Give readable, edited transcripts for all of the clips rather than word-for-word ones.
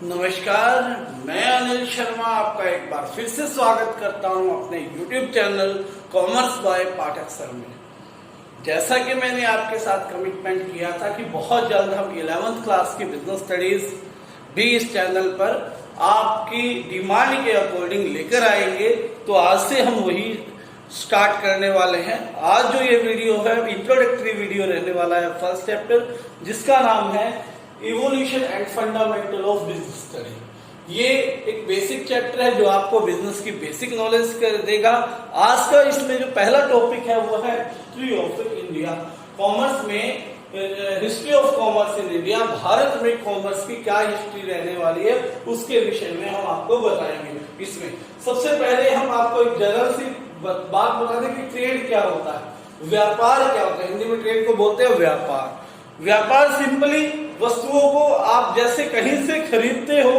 नमस्कार, मैं अनिल शर्मा आपका एक बार फिर से स्वागत करता हूं अपने YouTube channel commerce by Pathak sir में। जैसा कि मैंने आपके साथ कमिटमेंट किया था कि बहुत जल्द हम 11th क्लास की बिजनेस स्टडीज भी इस चैनल पर आपकी डिमांड के अकॉर्डिंग लेकर आएंगे, तो आज से हम वही स्टार्ट करने वाले हैं। आज जो ये वीडियो है इंट्रोडक्टरी वीडियो रहने वाला है, फर्स्ट चैप्टर जिसका नाम है evolution and fundamental of business study. ये एक बेसिक चैप्टर है जो आपको बिजनेस की बेसिक नॉलेज कर देगा। आज का इसमें जो पहला टॉपिक है वो है हिस्ट्री ऑफ इंडिया। कॉमर्स में history of commerce in India, Bharat में कॉमर्स की क्या हिस्ट्री रहने वाली है उसके विषय में हम आपको बताएंगे। इसमें सबसे पहले हम आपको एक जनरल सी बात बता दें कि ट्रेड क्या होता है, व्यापार क्या होता है। हिंदी में ट्रेड को बोलते हैं व्यापार। व्यापार सिंपली वस्तुओं को आप जैसे कहीं से खरीदते हो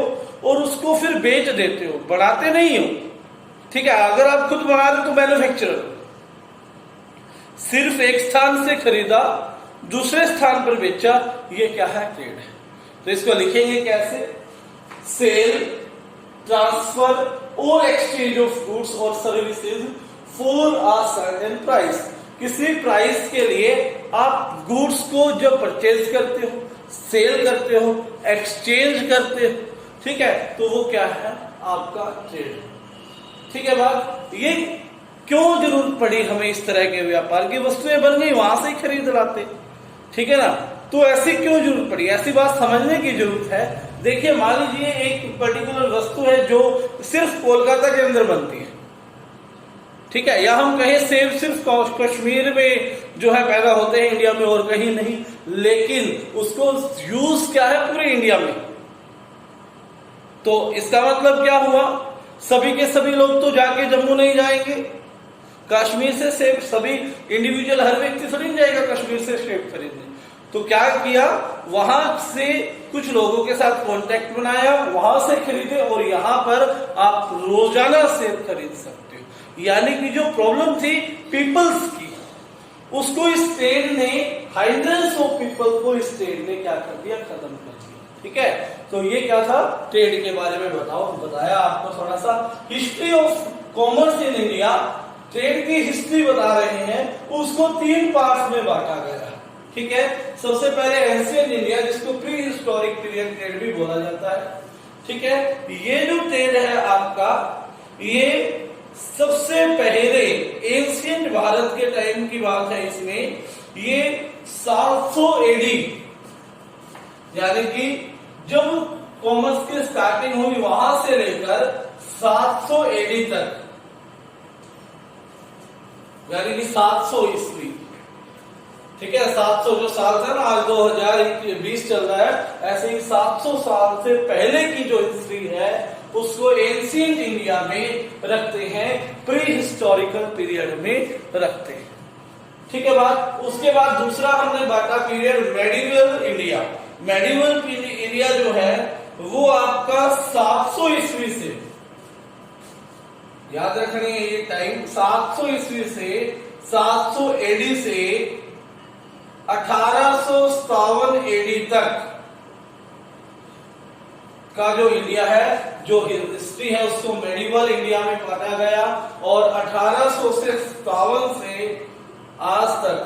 और उसको फिर बेच देते हो, बनाते नहीं हो। ठीक है, अगर आप खुद बना दो तो मैन्युफैक्चरर। सिर्फ एक स्थान से खरीदा दूसरे स्थान पर बेचा, ये क्या है? ट्रेड है। तो इसको लिखेंगे कैसे? सेल, ट्रांसफर और एक्सचेंज ऑफ गुड्स और services for a certain price. किसी प्राइस के लिए आप गुड्स को जब परचेज करते हो, सेल करते हो, एक्सचेंज करते हो, ठीक है, तो वो क्या है? आपका ट्रेड। ठीक है बात। ये क्यों जरूरत पड़ी हमें इस तरह के व्यापार की? वस्तुएं बन गई, वहां से ही खरीद लाते। ठीक है ना? तो ऐसी क्यों जरूरत पड़ी? ऐसी बात समझने की जरूरत है। देखिए, मान लीजिए एक पर्टिकुलर वस्तु है जो सिर्फ कोलकाता के अंदर बनती है, ठीक है, या हम कहें सेब सिर्फ कश्मीर में जो है पैदा होते हैं, इंडिया में और कहीं नहीं, लेकिन उसको यूज क्या है? पूरे इंडिया में। तो इसका मतलब क्या हुआ? सभी के सभी लोग तो जाके जम्मू नहीं जाएंगे, कश्मीर से सेब सभी इंडिविजुअल हर व्यक्ति थोड़ी नहीं जाएगा कश्मीर से सेब खरीदने। तो क्या किया? वहां से कुछ लोगों के साथ कांटेक्ट बनाया, वहां से खरीदे और यहां पर आप रोजाना सेब खरीद सकते हो। यानी कि जो प्रॉब्लम थी पीपल्स की, उसको इस ट्रेड ने, हाइंड्रेड्स ऑफ पीपल को इस ट्रेड ने क्या कर दिया? खत्म कर दिया। ठीक है, तो ये क्या था? ट्रेड के बारे में बताया आपको थोड़ा सा। History of commerce in India, trade की हिस्ट्री बता रहे हैं, उसको 3 पार्ट्स में बांटा गया। ठीक है, सबसे पहले एंशिएंट इंडिया, जिसको प्री हिस्टोरिक पीरियड ट्रेड भी बोला जाता है। ठीक है, ये जो ट्रेड है आपका, ये सबसे पहले एंशिएंट भारत के टाइम की बात है। इसमें ये 700 एडी, यानी कि जब कॉमर्स की स्टार्टिंग हुई वहां से लेकर 700 एडी तक, यानी कि 700 ईस्वी। ठीक है, 700 जो साल था ना, आज 2020 चल रहा है, ऐसे ही 700 साल से पहले की जो हिस्ट्री है उसको एंशिएंट इंडिया में रखते हैं, प्री हिस्टोरिकल पीरियड में रखते हैं। ठीक है बात। उसके बाद दूसरा हमने बांटा period medieval India. Medieval India जो है वो आपका 700 ईस्वी से, याद रखनी है ये टाइम, 700 ईस्वी से 700 एडी से 1857 एडी तक का जो इंडिया है, जो हिस्ट्री है, उसको मेडिवल इंडिया में बांटा गया। और 1857 से आज तक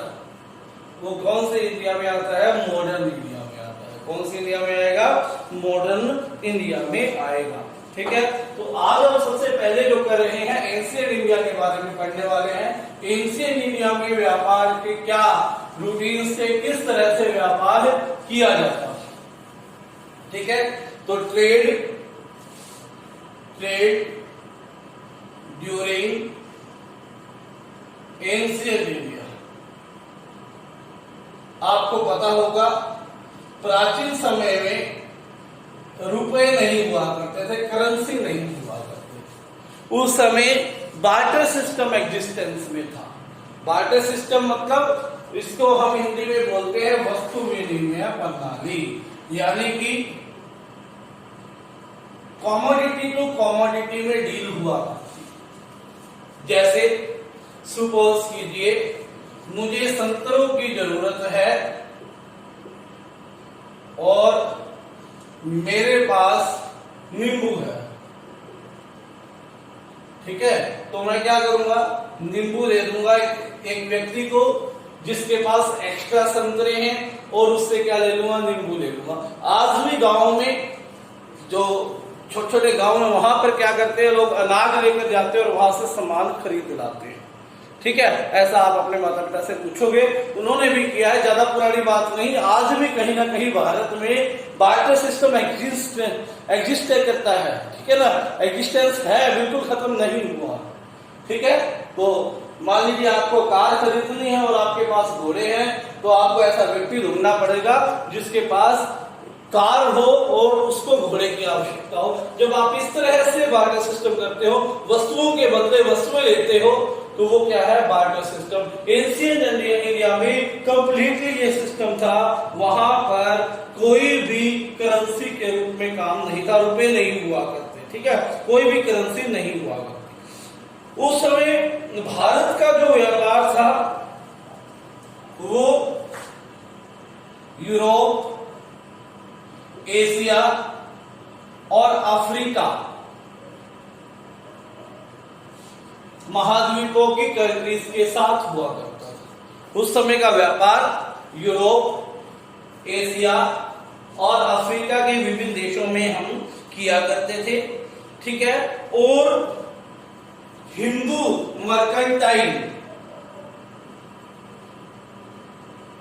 वो कौन से इंडिया में आता है? मॉडर्न इंडिया में आता है। कौन सी इंडिया में आएगा? मॉडर्न इंडिया में आएगा। ठीक है, तो आज हम सबसे पहले जो कर रहे हैं एंशिएंट इंडिया के बारे में पढ़ने वाले हैं। एंशिएंट इंडिया में व्यापार के क्या रूटीन से, किस तरह से व्यापार किया जाता है। ठीक है, तो ट्रेड ड्यूरिंग एंशिएंट इंडिया, आपको पता होगा प्राचीन समय में रुपए नहीं हुआ करते थे, करेंसी नहीं हुआ करते। उस समय बार्टर सिस्टम एग्जिस्टेंस में था। बार्टर सिस्टम मतलब इसको हम हिंदी में बोलते हैं वस्तु विनिमय प्रणाली, यानी कि कॉमोडिटी टू कॉमोडिटी में डील हुआ। जैसे सपोज कीजिए मुझे संतरों की जरूरत है और मेरे पास नींबू है, ठीक है, तो मैं क्या करूंगा, नींबू दे दूंगा एक व्यक्ति को जिसके पास एक्स्ट्रा संतरे हैं, और उससे क्या ले लूंगा, नींबू ले लूंगा। आज भी गांव में, जो छोटे छोटे गांव में, वहां पर क्या करते हैं लोग, अनाज लेकर जाते हैं और वहां से सामान खरीद लाते हैं, ठीक है। ऐसा आप अपने माता पिता से पूछोगे, उन्होंने भी किया है, ज्यादा पुरानी बात नहीं। आज भी कहीं ना कहीं भारत में बार्टर सिस्टम एग्जिस्ट करता है, ठीक है ना, एग्जिस्टेंस है, बिल्कुल खत्म नहीं हुआ, ठीक है। तो मान लीजिए आपको कार खरीदनी है और आपके पास घोड़े हैं, तो आपको ऐसा व्यक्ति ढूंढना पड़ेगा जिसके पास कार हो और उसको घोड़े की आवश्यकता हो। जब आप इस तरह से बार्टर सिस्टम करते हो, वस्तुओं के बदले वस्तुएं लेते हो, तो वो क्या है, बार्टर सिस्टम। एशियन इंडिया में कंप्लीटली ये सिस्टम था। वहां पर कोई भी करेंसी के रूप में काम नहीं था, रुपए नहीं हुआ करते, ठीक है, कोई भी करेंसी नहीं हुआ करती। उस समय भारत का जो व्यापार था वो यूरोप, एशिया और अफ्रीका महाद्वीपों की कंट्रीज के साथ हुआ करता था। उस समय का व्यापार यूरोप, एशिया और अफ्रीका के विभिन्न देशों में हम किया करते थे, ठीक है। और हिंदू मर्केंटाइल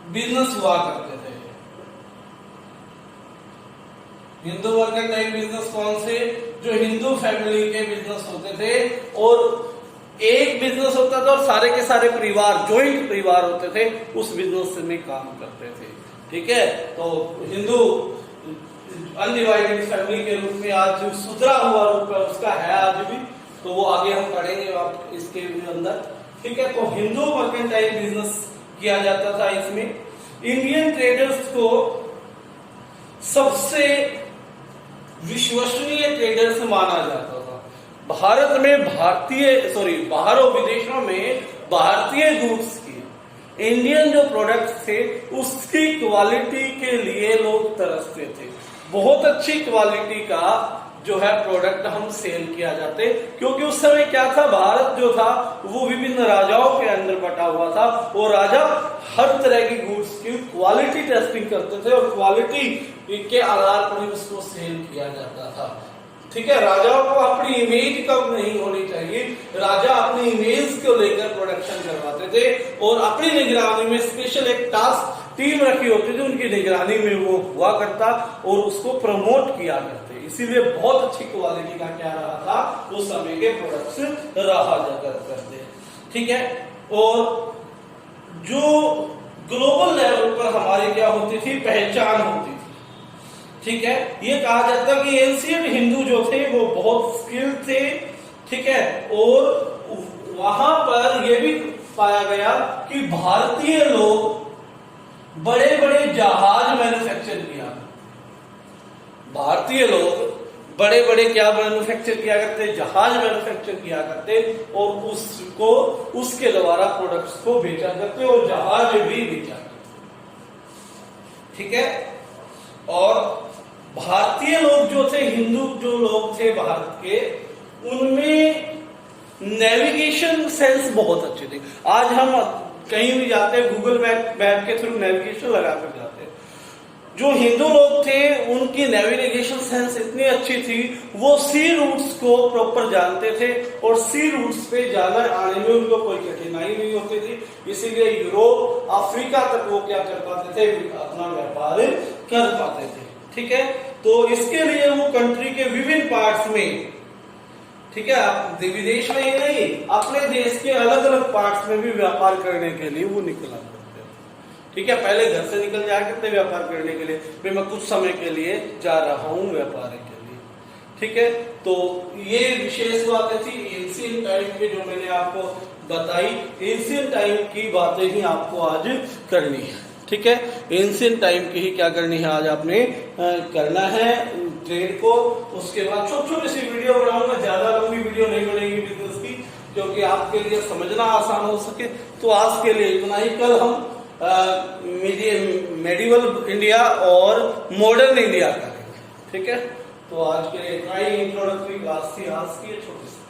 बिजनेस हुआ करते थे। हिंदू मर्केंटाइल बिजनेस कौन से, जो हिंदू फैमिली के बिजनेस होते थे, और एक बिजनेस होता था और सारे के सारे परिवार, जॉइंट परिवार होते थे, उस बिजनेस में काम करते थे, ठीक है। तो हिंदू अनडिवाइडेड फैमिली के रूप में आज जो सुधरा हुआ रूप है उसका है आज भी, तो वो आगे हम पढ़ेंगे आप इसके अंदर, ठीक है। तो हिंदू मर्केंटाइल बिजनेस किया जाता था। इसमें इंडियन ट्रेडर्स को सबसे विश्वसनीय ट्रेडर्स माना जाता था। भारत में बाहर और विदेशों में भारतीय गुड्स की, इंडियन जो प्रोडक्ट्स थे उसकी क्वालिटी के लिए लोग तरसते थे। बहुत अच्छी क्वालिटी का जो है प्रोडक्ट हम सेल किया जाते, क्योंकि उस समय क्या था, भारत जो था वो विभिन्न राजाओं के अंदर बटा हुआ था, और राजा हर तरह की गुड्स की क्वालिटी टेस्टिंग करते थे और क्वालिटी के आधार पर उसको सेल किया जाता था, ठीक है। राजाओं को अपनी इमेज कम नहीं होनी चाहिए, राजा अपनी इमेज को लेकर प्रोडक्शन करवाते थे, और अपनी निगरानी में स्पेशल एक टास्क टीम रखी होती थी, उनकी निगरानी में वो हुआ करता और उसको प्रमोट किया करते। इसीलिए बहुत अच्छी क्वालिटी का क्या रहा था, उस समय के प्रोडक्ट्स रहा करते, ठीक है। और जो ग्लोबल लेवल पर हमारी क्या होती थी, पहचान होती थी, ठीक है। ये कहा जाता कि एंशिएंट हिंदू जो थे वो बहुत स्किल्ड थे, ठीक है। और वहां पर यह भी पाया गया कि भारतीय लोग बड़े बड़े जहाज मैन्युफैक्चर किया, भारतीय लोग बड़े बड़े क्या मैन्युफैक्चर किया करते, जहाज मैन्युफैक्चर किया करते, और उसको उसके द्वारा प्रोडक्ट्स को बेचा करते और जहाज भी बेचा करते, ठीक है। और भारतीय लोग जो थे, हिंदू जो लोग थे भारत के, उनमें नेविगेशन सेंस बहुत अच्छे थे। आज हम कहीं भी जाते हैं, गूगल मैप के थ्रू नेविगेशन लगाकर जाते हैं। जो हिंदू लोग थे उनकी नेविगेशन सेंस इतनी अच्छी थी, वो सी रूट्स को प्रॉपर जानते थे, और सी रूट्स पे जाने आने में उनको कोई कठिनाई नहीं होती थी। इसीलिए यूरोप, अफ्रीका तक वो क्या कर पाते थे, अपना व्यापार कर पाते थे, ठीक है। तो इसके लिए वो कंट्री के विभिन्न पार्ट्स में, ठीक है, आप विदेश में ही नहीं, अपने देश के अलग अलग पार्ट्स में भी व्यापार करने के लिए वो निकला करते, ठीक है। पहले घर से निकल जाया करते व्यापार करने के लिए, फिर मैं कुछ समय के लिए जा रहा हूं व्यापार के लिए, ठीक है। तो ये विशेष बातें थी एंशिएंट टाइम के, जो मैंने आपको बताई। एंशिएंट टाइम की बातें ही आपको आज करनी है, ठीक है। एंशिएंट टाइम की ही क्या करनी है आज आपने करना है ट्रेड को। उसके बाद छोटी छोटी सी वीडियो बनाऊंगा, ज्यादा लंबी वीडियो नहीं बनेगी बिजनेस की, क्योंकि आपके लिए समझना आसान हो सके। तो आज के लिए इतना ही। कल हम मेडिवल इंडिया और मॉडर्न इंडिया करेंगे, ठीक है। तो आज के लिए इतना ही इंट्रोडक्टरी क्लास थी आज की, छोटी सी।